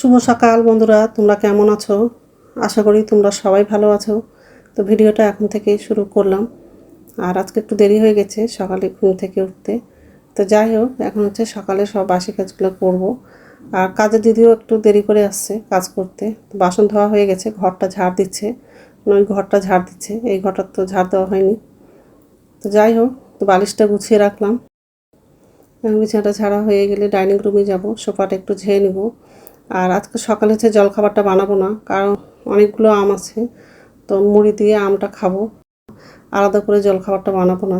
শুভ সকাল বন্ধুরা, তোমরা কেমন আছো? আশা করি তোমরা সবাই ভালো আছো। তো ভিডিওটা এখন থেকেই শুরু করলাম। আর আজকে একটু দেরি হয়ে গেছে সকালে ঘুম থেকে উঠতে। তো যাই হোক, এখন হচ্ছে সকালে সব বাসি কাজগুলো করব। আর কাজের দিদিও একটু দেরি করে আসছে কাজ করতে। তো বাসন ধোয়া হয়ে গেছে, ঘরটা ঝাড় দিচ্ছে, ওই ঘরটা ঝাড় দিচ্ছে, এই ঘরটা তো ঝাড় দেওয়া হয়নি। তো যাই হোক, তো বালিশটা গুছিয়ে রাখলাম। বিছানাটা ঝাড়া হয়ে গেলে ডাইনিং রুমে যাব, সোফাটা একটু ঝেড়ে নেব। আর আজকে সকালে হচ্ছে জলখাবারটা বানাবো না, কারণ অনেকগুলো আম আছে, তো মুড়ি দিয়ে আমটা খাবো, আলাদা করে জলখাবারটা বানাবো না।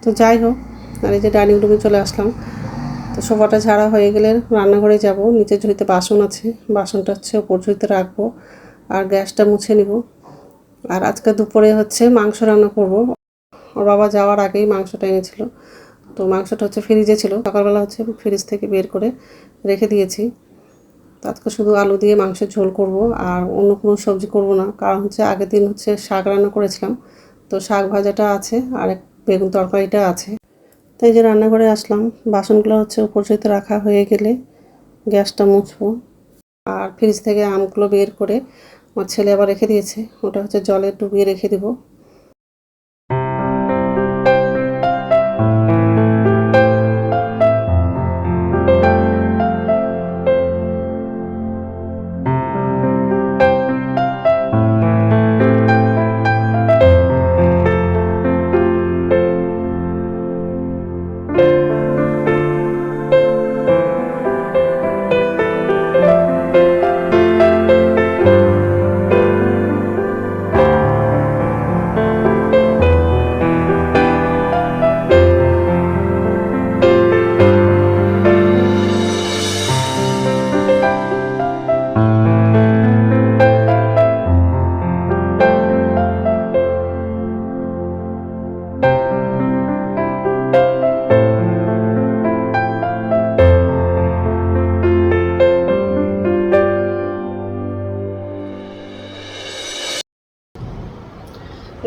তো যাই হোক, আর এই যে ডাইনিং রুমে চলে আসলাম। তো সোফাটা ঝাড়া হয়ে গেলে রান্নাঘরে যাব, নিচের ঝুড়িতে বাসন আছে, বাসনটা হচ্ছে ওপর ঝুড়িতে রাখবো, আর গ্যাসটা মুছে নিব। আর আজকে দুপুরে হচ্ছে মাংস রান্না করব। ওর বাবা যাওয়ার আগেই মাংসটা এনেছিল, তো মাংসটা হচ্ছে ফ্রিজে ছিল, সকালবেলা হচ্ছে ফ্রিজ থেকে বের করে রেখে দিয়েছি। তো আজকে শুধু আলু দিয়ে মাংসের ঝোল করব, আর অন্য কোনো সবজি করব না, কারণ হচ্ছে আগের দিন হচ্ছে শাক রান্না করেছিলাম, তো শাক ভাজাটা আছে আর এক বেগুন তরকারিটা আছে। তাই যে রান্নাঘরে আসলাম, বাসনগুলো হচ্ছে উপর ঝুড়িতে রাখা হয়ে গেলে গ্যাসটা মুছবো। আর ফ্রিজ থেকে আমগুলো বের করে আমার ছেলে আবার রেখে দিয়েছে, ওটা হচ্ছে জলে ডুবিয়ে রেখে দেবো।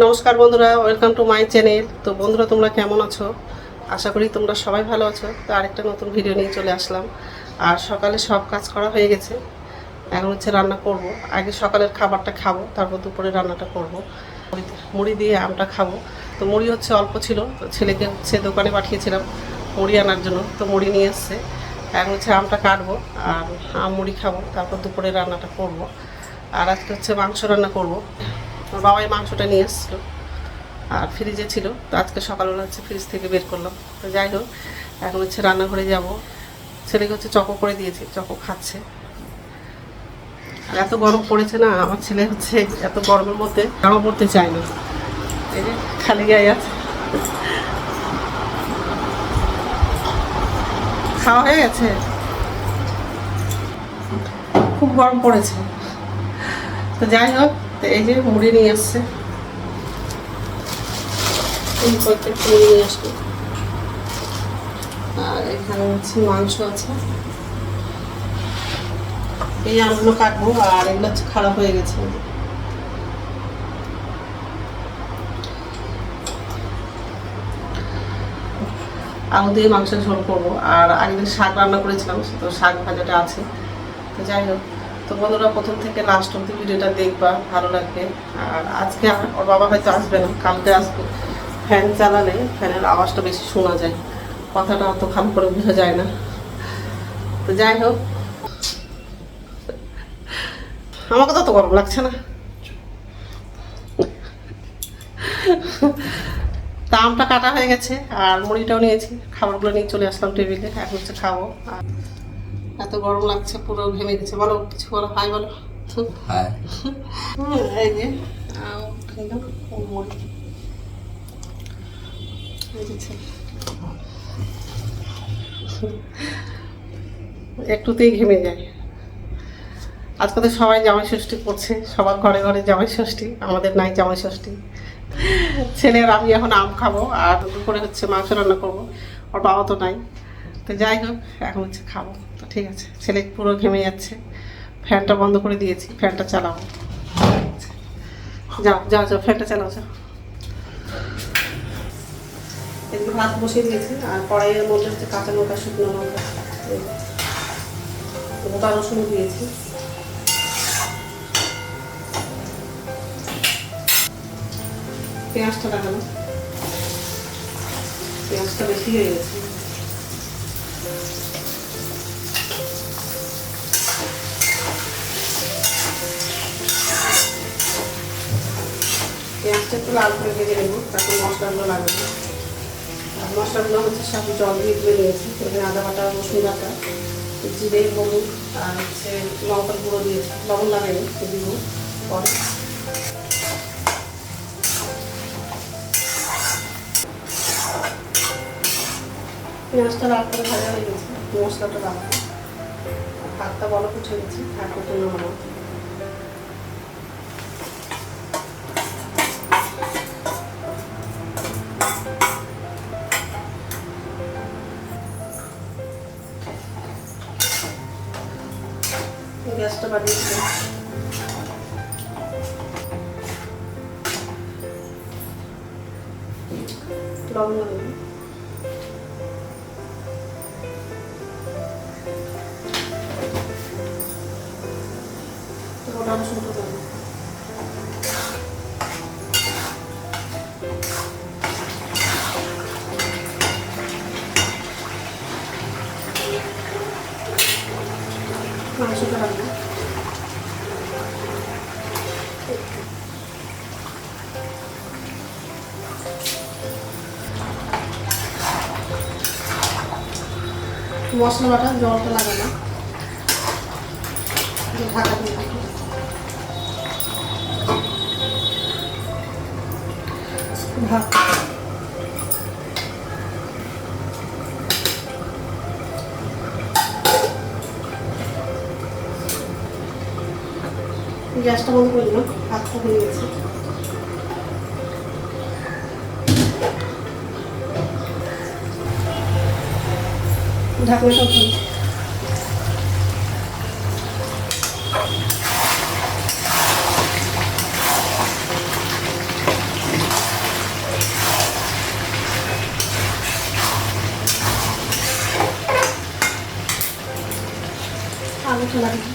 নমস্কার বন্ধুরা, ওয়েলকাম টু মাই চ্যানেল। তো বন্ধুরা, তোমরা কেমন আছো? আশা করি তোমরা সবাই ভালো আছো। তো আরেকটা নতুন ভিডিও নিয়ে চলে আসলাম। আর সকালে সব কাজ করা হয়ে গেছে, এখন হচ্ছে রান্না করব। আগে সকালের খাবারটা খাবো, তারপর দুপুরে রান্নাটা করব। মুড়ি দিয়ে আমটা খাবো। তো মুড়ি হচ্ছে অল্প ছিল, তো ছেলেকে হচ্ছে দোকানে পাঠিয়েছিলাম মুড়ি আনার জন্য, তো মুড়ি নিয়ে এসছে। এখন হচ্ছে আমটা কাটবো আর আম মুড়ি খাবো, তারপর দুপুরে রান্নাটা করব। আর আজকে হচ্ছে মাংস রান্না করব। ওর বাবাই মাংসটা নিয়ে এসেছিলো আর ফ্রিজে ছিল, তো আজকে সকালবেলা হচ্ছে ফ্রিজ থেকে বের করলাম। তো যাই হোক, এখন হচ্ছে রান্নাঘরে যাব। ছেলেকে হচ্ছে চকো করে দিয়েছি, চকো খাচ্ছে। আর এত গরম পড়েছে না, আমার ছেলে হচ্ছে এত গরমের মধ্যে জামা পড়তে চায় না, এই যে খালি গায়ে আছে। খাওয়া হয়ে গেছে, খুব গরম পড়েছে। তো যাই হোক, তো এই যে মুড়ি নিয়ে এসছে, প্রত্যেকটা মুড়ি নিয়ে আসবে। আর এখানে হচ্ছে মাংস আছে, এই আমগুলো কাটবো। আর এগুলো হচ্ছে খারাপ হয়ে গেছে, আলু দিয়ে মাংসের ঝোল করবো। আর আগের শাক রান্না করেছিলাম, তো শাক ভাজাটা আছে। তো যাই হোক, তো বন্ধুরা প্রথম থেকে লাস্ট অব্দি ভিডিওটা দেখবা, ভালো লাগবে। আর আজকে ওর বাবা হয়তো আসবে না, কালকে আসবে। ফ্যান চালালে ফ্যানের আওয়াজটা বেশি শোনা যায়, কথাটা অত ভালো করে বোঝা যায় না। তো যাই হোক, আমাকে তো অত গরম লাগছে না। তা আমটা কাটা হয়ে গেছে আর মুড়িটাও নিয়েছি, খাবারগুলো নিয়ে চলে আসলাম টেবিলে, এখন হচ্ছে খাবো। আর এত গরম লাগছে, পুরো ঘেমে গেছে। বলো কিছু, বলো হাই বলো। এই যে মুড়ি, একটুতেই ঘেমে যায়। আজকে তো সবাই জামাই ষষ্ঠী করছে, সবার ঘরে ঘরে জামাই ষষ্ঠী, আমাদের নাই জামাই ষষ্ঠী। ছেলের আমি এখন আম খাবো, আর দুপুরে হচ্ছে মাংস রান্না করবো। ওর বাবা তো নাই, তো যাই হোক এখন হচ্ছে খাবো। তো ঠিক আছে, ছেলে পুরো ঘেমে যাচ্ছে, ফ্যানটা বন্ধ করে দিয়েছি, ফ্যানটা চালাবো। যাও যাও যাও, ফ্যানটা চালাও, যাও এদিকে ভাত বসিয়ে দিয়েছি আর কড়াইয়ের মধ্যে হচ্ছে কাঁচা লঙ্কা, শুকনো লঙ্কা, গোটা রসুন দিয়েছি। পেঁয়াজটা লাগানো, পেঁয়াজটা বেশি হয়ে গেছে। পেঁয়াজটা একটু লাল করে ভেজে নেবো, তারপর মশলাগুলো লাগাবো। আর মশলাগুলো হচ্ছে সব জল দিয়ে ধুয়ে নিয়েছি। এখানে আদা বাটা, রসুন বাটা, জিরে, হলুদ আর হচ্ছে লঙ্কার গুঁড়ো দিয়েছি। লবণ লাগাইনি, দিব পরে। পেঁয়াজটা লাল করে ভাজা হয়ে গেছে, মশলাটা লাগাবো। ভাতটা বড় উঠে গেছে, ভাতটা নামাবো। গ্যাসটা বাড়িয়ে দিলাম। লবণ লাগাবো। গোটা রসুনটা দেবো। মাংসটা রাখবো। মশলা বাটা, জলটা লাগানো, ঢাকা দিয়ে দিই। ভাত গ্যাসটা বন্ধ করে দিলাম, ভাতটা হয়ে গেছে। ঢাকনাটা খুলি। আলুটা লাগিয়ে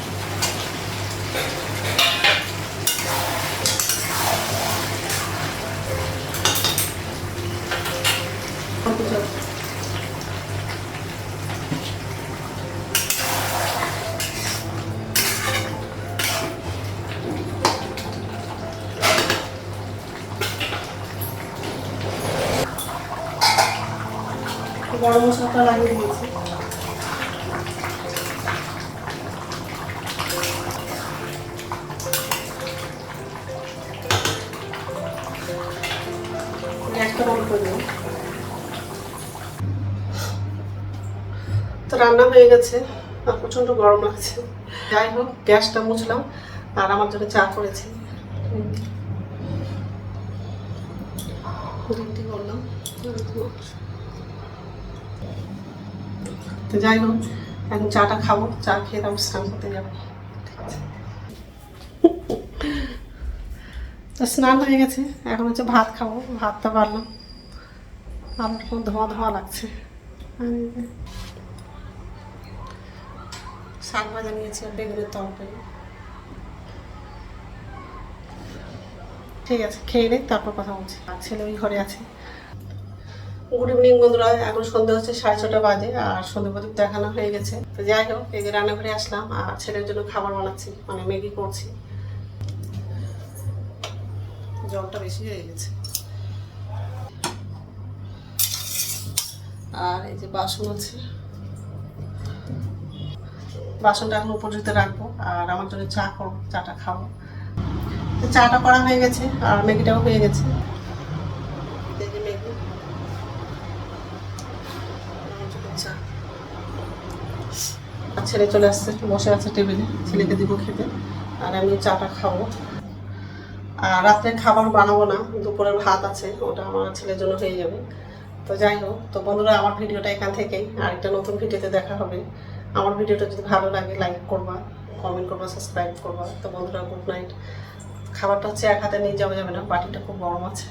গরম মশলাটা লাগিয়ে দিয়েছি। গ্যাসটা বন্ধ করে দেবো। তো রান্না হয়ে গেছে আর প্রচণ্ড গরম লাগছে। যাই হোক, গ্যাসটা মুছলাম আর আমার জন্য চা করেছি। করলাম। তো যাই হোক, এখন চাটা খাবো, চা খেয়ে তারপর স্নান করতে যাবো। তো স্নান হয়ে গেছে, এখন হচ্ছে ভাত খাবো। ভাতটা বাড়লাম, আমার কোনো ধোঁয়া ধোঁয়া লাগছে। শাক ভাজা নিয়েছি আর বেগুনের তরকারি। ঠিক আছে, খেয়ে নেই, তারপর কথা বলছি। আর ছেলে ওই ঘরে আছে। গুড ইভিনিং বন্ধুরা, এখন সন্ধ্যা হচ্ছে 6:30 বাজে আর সন্ধ্যা প্রদীপ দেখানো হয়ে গেছে। তো যাই হোক, এই যে রান্নাঘরে আসলাম আর ছেলের জন্য খাবার বানাচ্ছি, মানে ম্যাগি করছি। জলটা বেশি হয়ে গেছে। আর এই যে বাসন আছে, বাসনটা এখন উপযুক্ত রাখবো আর আমার জন্য চা করবো, চাটা খাবো। চাটা করা হয়ে গেছে আর ম্যাগিটাও হয়ে গেছে। ছেলে চলে আসছে, বসে আছে টেবিলে, ছেলেকে দিব খেতে আর আমি চাটা খাবো। আর রাত্রে খাবার বানাবো না, দুপুরের ভাত আছে, ওটা আমার ছেলের জন্য হয়ে যাবে। তো যাই হোক, তো বন্ধুরা আমার ভিডিওটা এখান থেকেই, আরেকটা নতুন ভিডিওতে দেখা হবে। আমার ভিডিওটা যদি ভালো লাগে লাইক করবা, কমেন্ট করবা, সাবস্ক্রাইব করবা। তো বন্ধুরা, গুড নাইট। খাবারটা হচ্ছে এক হাতে নিয়ে যাওয়া যাবে না, বাটিটা খুব গরম আছে।